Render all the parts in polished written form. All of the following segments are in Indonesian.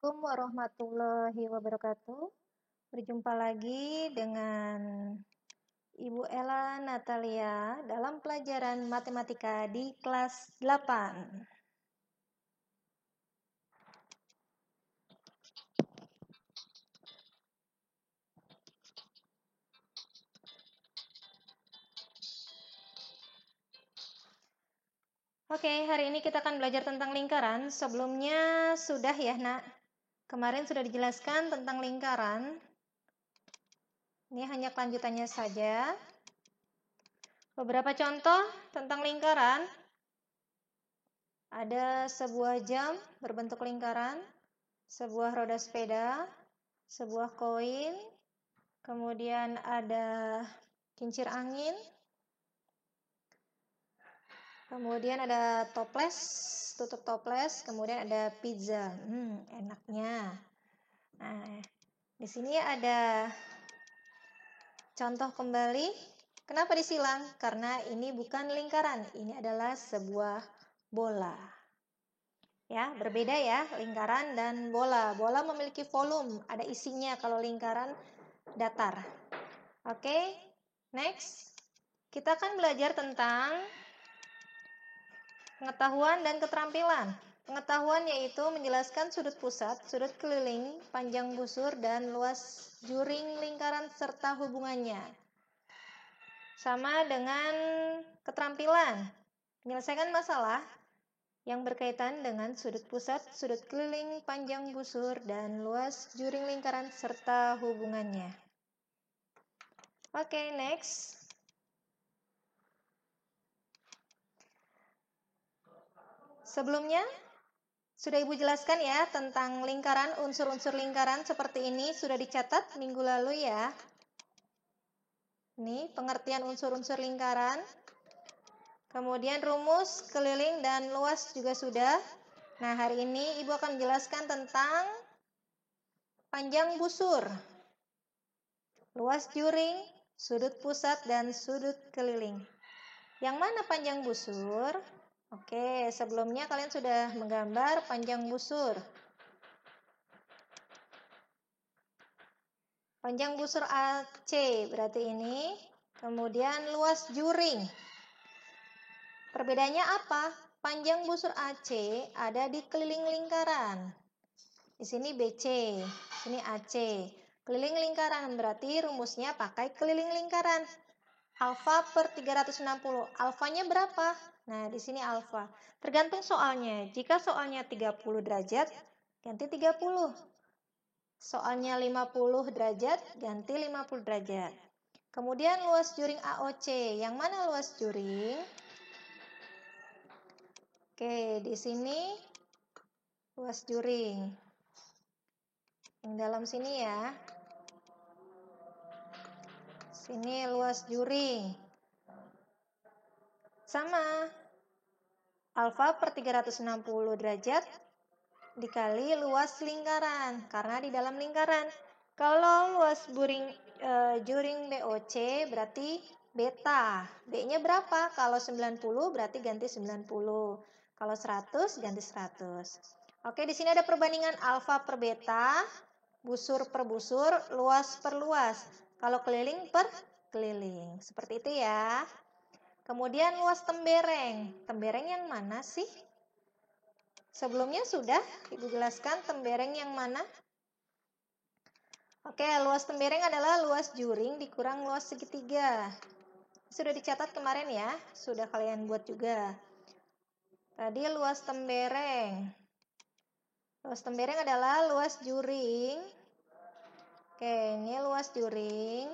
Assalamualaikum warahmatullahi wabarakatuh. Berjumpa lagi dengan Ibu Ella Natalia dalam pelajaran matematika di kelas 8. Oke, hari ini kita akan belajar tentang lingkaran. Sebelumnya sudah ya, Nak. Kemarin sudah dijelaskan tentang lingkaran. Ini hanya kelanjutannya saja. Beberapa contoh tentang lingkaran. Ada sebuah jam berbentuk lingkaran, sebuah roda sepeda, sebuah koin, kemudian ada kincir angin, kemudian ada toples, tutup toples, kemudian ada pizza. Enaknya. Nah, di sini ada contoh kembali. Kenapa disilang? Karena ini bukan lingkaran, ini adalah sebuah bola. Ya, berbeda ya, lingkaran dan bola. Bola memiliki volume, ada isinya, kalau lingkaran datar. Oke, next. Kita akan belajar tentang pengetahuan dan keterampilan. Pengetahuan yaitu menjelaskan sudut pusat, sudut keliling, panjang busur, dan luas juring lingkaran serta hubungannya. Sama dengan keterampilan, menyelesaikan masalah yang berkaitan dengan sudut pusat, sudut keliling, panjang busur, dan luas juring lingkaran serta hubungannya. Oke, next. Sebelumnya, sudah Ibu jelaskan ya tentang lingkaran, unsur-unsur lingkaran seperti ini sudah dicatat minggu lalu ya. Ini pengertian unsur-unsur lingkaran. Kemudian rumus, keliling, dan luas juga sudah. Nah, hari ini Ibu akan menjelaskan tentang panjang busur, luas juring, sudut pusat, dan sudut keliling. Yang mana panjang busur? Oke, sebelumnya kalian sudah menggambar panjang busur. Panjang busur AC berarti ini. Kemudian luas juring. Perbedaannya apa? Panjang busur AC ada di keliling lingkaran. Di sini BC, sini AC. Keliling lingkaran berarti rumusnya pakai keliling lingkaran. Alfa per 360. Alfanya berapa? Nah, di sini alfa. Tergantung soalnya. Jika soalnya 30 derajat, ganti 30. Soalnya 50 derajat, ganti 50 derajat. Kemudian luas juring AOC. Yang mana luas juring? Oke, di sini luas juring. Yang dalam sini ya. Sini luas juring. Sama. Alfa per 360 derajat dikali luas lingkaran, karena di dalam lingkaran. Kalau luas juring BOC berarti beta. B-nya berapa? Kalau 90 berarti ganti 90. Kalau 100 ganti 100. Oke, di sini ada perbandingan alfa per beta, busur per busur, luas per luas. Kalau keliling per keliling. Seperti itu ya. Kemudian luas tembereng. Tembereng yang mana sih? Sebelumnya sudah Ibu jelaskan tembereng yang mana? Oke, luas tembereng adalah luas juring dikurang luas segitiga. Sudah dicatat kemarin ya, sudah kalian buat juga. Tadi luas tembereng. Luas tembereng adalah luas juring. Oke, ini luas juring.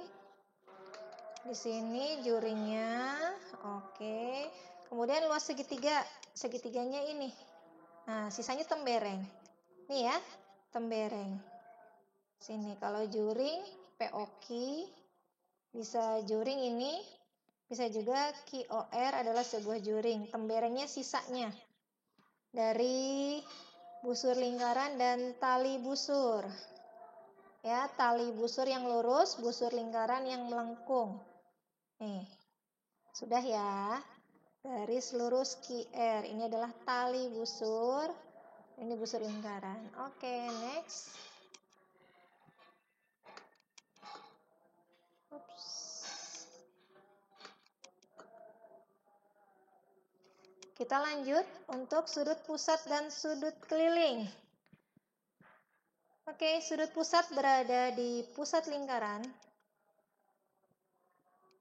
Di sini juringnya. Oke. Kemudian luas segitiga. Segitiganya ini. Nah, sisanya tembereng. Nih ya, tembereng. Sini kalau juring POQ bisa juring ini, bisa juga QOR adalah sebuah juring. Temberengnya sisanya dari busur lingkaran dan tali busur. Ya, tali busur yang lurus, busur lingkaran yang melengkung. Nih. Sudah ya. Garis lurus QR. Ini adalah tali busur. Ini busur lingkaran. Oke, next. Ups. Kita lanjut untuk sudut pusat dan sudut keliling. Oke, sudut pusat berada di pusat lingkaran.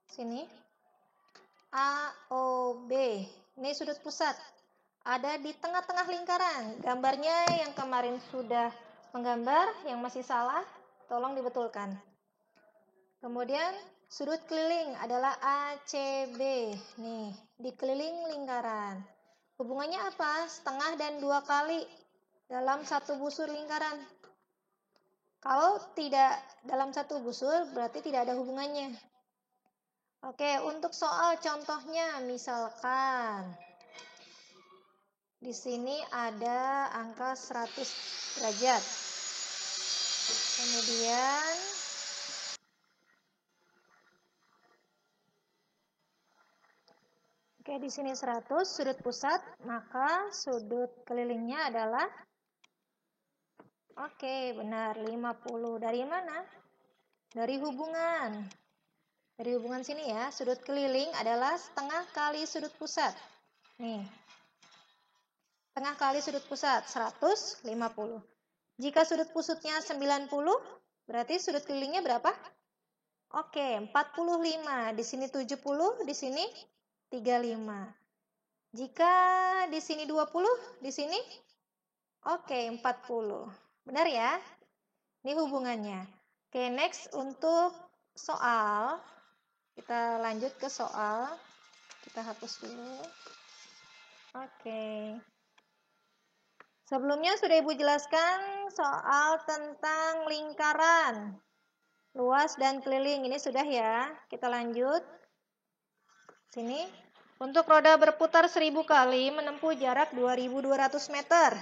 Sini. AOB. Ini sudut pusat. Ada di tengah-tengah lingkaran. Gambarnya yang kemarin sudah menggambar, yang masih salah, tolong dibetulkan. Kemudian sudut keliling adalah ACB. Nih, dikeliling lingkaran. Hubungannya apa? Setengah dan 2 kali dalam satu busur lingkaran. Kalau tidak dalam satu busur, berarti tidak ada hubungannya. Oke, untuk soal contohnya, misalkan di sini ada angka 100 derajat. Kemudian di sini 100 sudut pusat, maka sudut kelilingnya adalah benar 50. Dari mana? Dari hubungan. Dari hubungan sini ya, sudut keliling adalah setengah kali sudut pusat. Nih. Setengah kali sudut pusat 150. Jika sudut pusatnya 90, berarti sudut kelilingnya berapa? 45. Di sini 70, di sini 35. Jika di sini 20, di sini 40. Benar ya? Ini hubungannya. Oke, next untuk soal. Kita lanjut ke soal. Kita hapus dulu. Oke. Sebelumnya sudah Ibu jelaskan soal tentang lingkaran, luas dan keliling. Ini sudah ya. Kita lanjut. Sini. Untuk roda berputar 1000 kali menempuh jarak 2200 meter.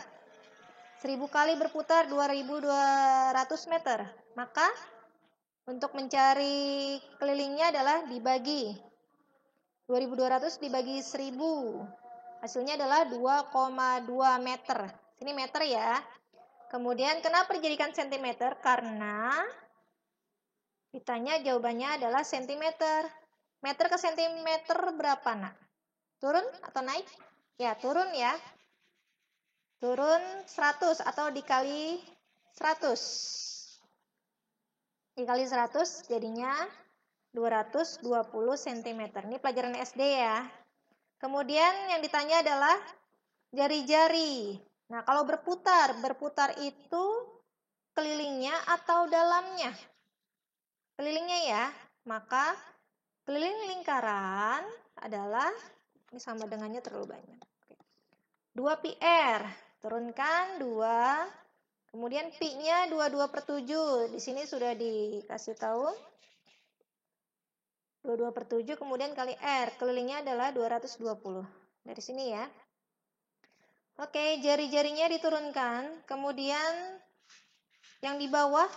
1000 kali berputar 2200 meter. Maka untuk mencari kelilingnya adalah dibagi 2200 dibagi 1000. Hasilnya adalah 2,2 meter. Ini meter ya. Kemudian kenapa dijadikan sentimeter? Karena ditanya jawabannya adalah sentimeter. Meter ke sentimeter berapa, Nak? Turun atau naik? Ya, turun ya. Turun 100 atau dikali 100. Dikali 100 jadinya 220 cm. Ini pelajaran SD ya. Kemudian yang ditanya adalah jari-jari. Nah, kalau berputar itu kelilingnya atau dalamnya? Kelilingnya ya. Maka keliling lingkaran adalah, ini sama dengannya terlalu banyak. 2 PR, turunkan 2. Kemudian pi-nya 22/7. Di sini sudah dikasih tahu. 22/7 kemudian kali R. Kelilingnya adalah 220. Dari sini ya. Oke, jari-jarinya diturunkan. Kemudian yang di bawah,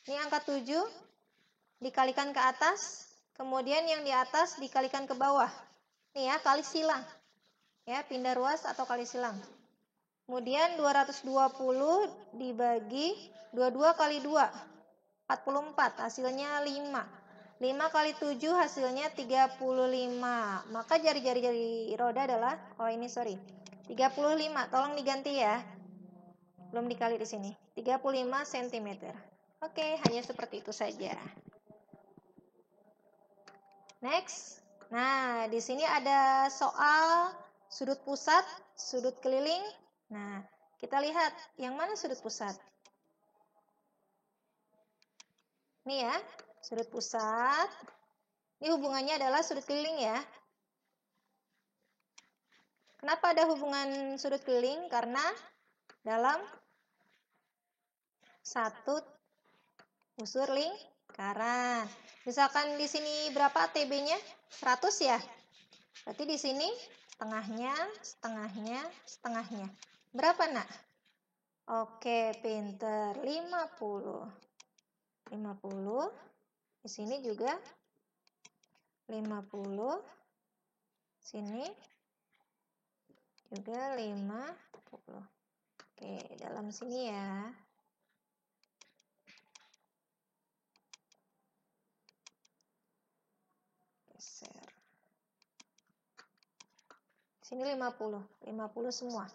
ini angka 7, dikalikan ke atas. Kemudian yang di atas dikalikan ke bawah. Ini ya, kali silang. Ya, pindah ruas atau kali silang. Kemudian 220 dibagi 22 kali 2. 44, hasilnya 5. 5 kali 7 hasilnya 35. Maka jari-jari roda adalah, 35. Tolong diganti ya. Belum dikali di sini. 35 cm. Oke, hanya seperti itu saja. Next. Nah, di sini ada soal sudut pusat, sudut keliling. Nah, kita lihat yang mana sudut pusat. Ini ya, sudut pusat. Ini hubungannya adalah sudut keliling ya. Kenapa ada hubungan sudut keliling? Karena dalam satu busur lingkaran. Misalkan di sini berapa TB-nya? 100 ya. Berarti di sini setengahnya, setengahnya, setengahnya. Berapa, Nak? Oke, pinter. 50. 50. Di sini juga 50. Sini juga 50. Oke, dalam sini ya. Geser. Sini 50 semua.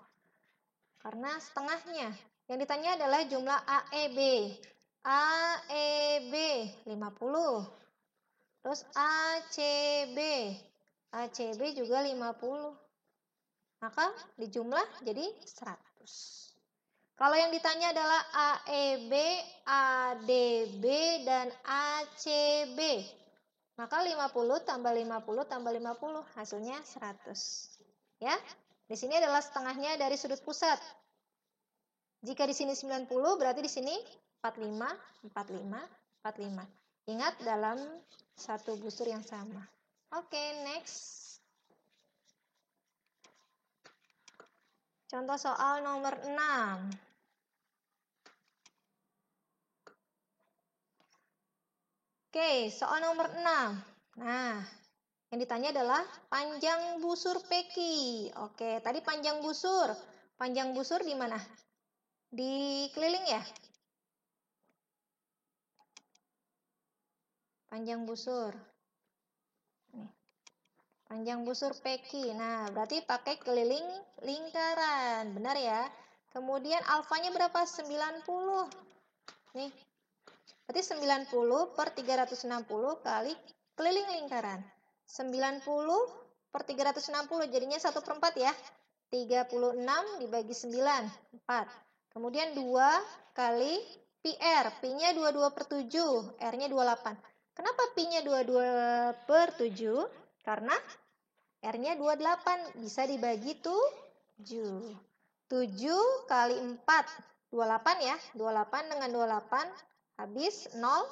Karena setengahnya. Yang ditanya adalah jumlah AEB. AEB 50. Terus ACB. ACB juga 50. Maka dijumlah jadi 100. Kalau yang ditanya adalah AEB, ADB, dan ACB. Maka 50 tambah 50 tambah 50 hasilnya 100. Ya. Di sini adalah setengahnya dari sudut pusat. Jika di sini 90 berarti di sini 45, 45, 45. Ingat dalam satu busur yang sama. Oke, next. Contoh soal nomor 6. Oke, soal nomor 6. Nah, yang ditanya adalah panjang busur peki. Oke, tadi panjang busur. Panjang busur di mana? Di keliling ya? Panjang busur. Nih. Panjang busur peki. Nah, berarti pakai keliling lingkaran. Benar ya? Kemudian alfanya berapa? 90. Nih. Berarti 90 per 360 kali keliling lingkaran. 90 per 360 jadinya 1/4 ya. 36 dibagi 9, 4. Kemudian 2 kali PR. Pi-nya 22/7, R-nya 28. Kenapa Pi-nya 22/7? Karena R-nya 28, bisa dibagi 7. 7 kali 4, 28 ya. 28 dengan 28 habis 0.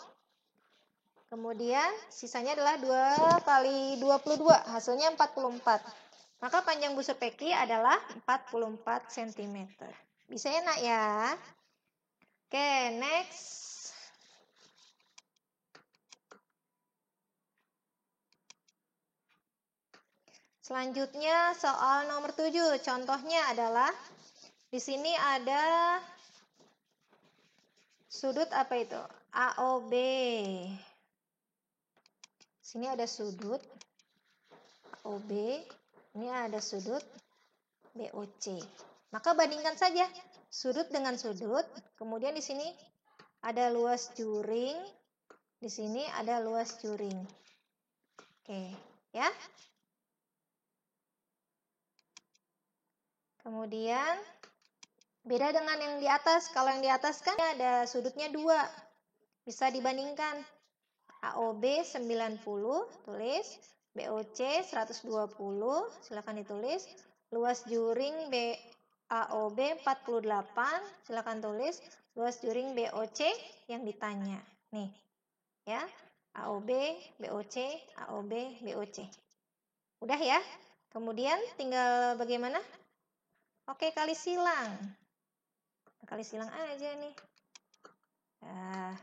Kemudian sisanya adalah 2 kali 22, hasilnya 44. Maka panjang busur peki adalah 44 cm. Bisa ya nak ya? Oke, next. Selanjutnya soal nomor 7. Contohnya adalah di sini ada sudut apa itu? AOB. Sini ada sudut OB, ini ada sudut BOC. Maka bandingkan saja sudut dengan sudut. Kemudian di sini ada luas juring, di sini ada luas juring. Oke, ya. Kemudian beda dengan yang di atas. Kalau yang di atas kan ada sudutnya 2. Bisa dibandingkan. AOB 90, tulis. BOC 120, silakan ditulis. Luas juring AOB 48, silakan tulis. Luas juring BOC yang ditanya. Nih, ya. AOB, BOC, AOB, BOC. Udah ya? Kemudian tinggal bagaimana? Oke, kali silang. Kali silang aja nih. Nah,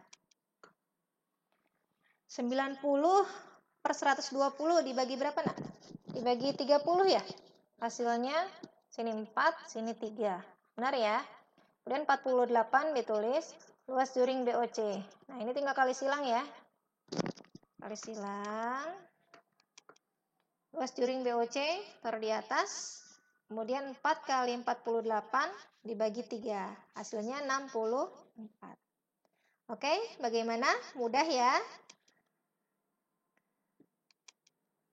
90 per 120 dibagi berapa nak? Dibagi 30 ya? Hasilnya sini 4, sini 3. Benar ya? Kemudian 48 ditulis luas juring BOC. Nah, ini tinggal kali silang ya. Kali silang. Luas juring BOC taruh di atas. Kemudian 4 kali 48 dibagi 3. Hasilnya 64. Oke, bagaimana? Mudah ya?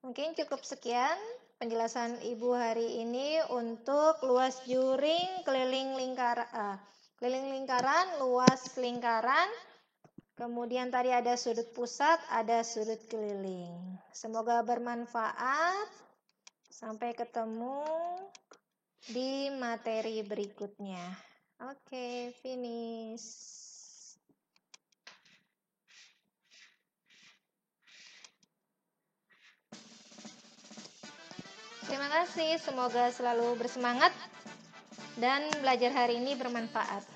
Mungkin cukup sekian penjelasan Ibu hari ini untuk luas juring keliling lingkaran, luas lingkaran. Kemudian tadi ada sudut pusat, ada sudut keliling. Semoga bermanfaat. Sampai ketemu di materi berikutnya. Oke, finish. Terima kasih, semoga selalu bersemangat dan belajar hari ini bermanfaat.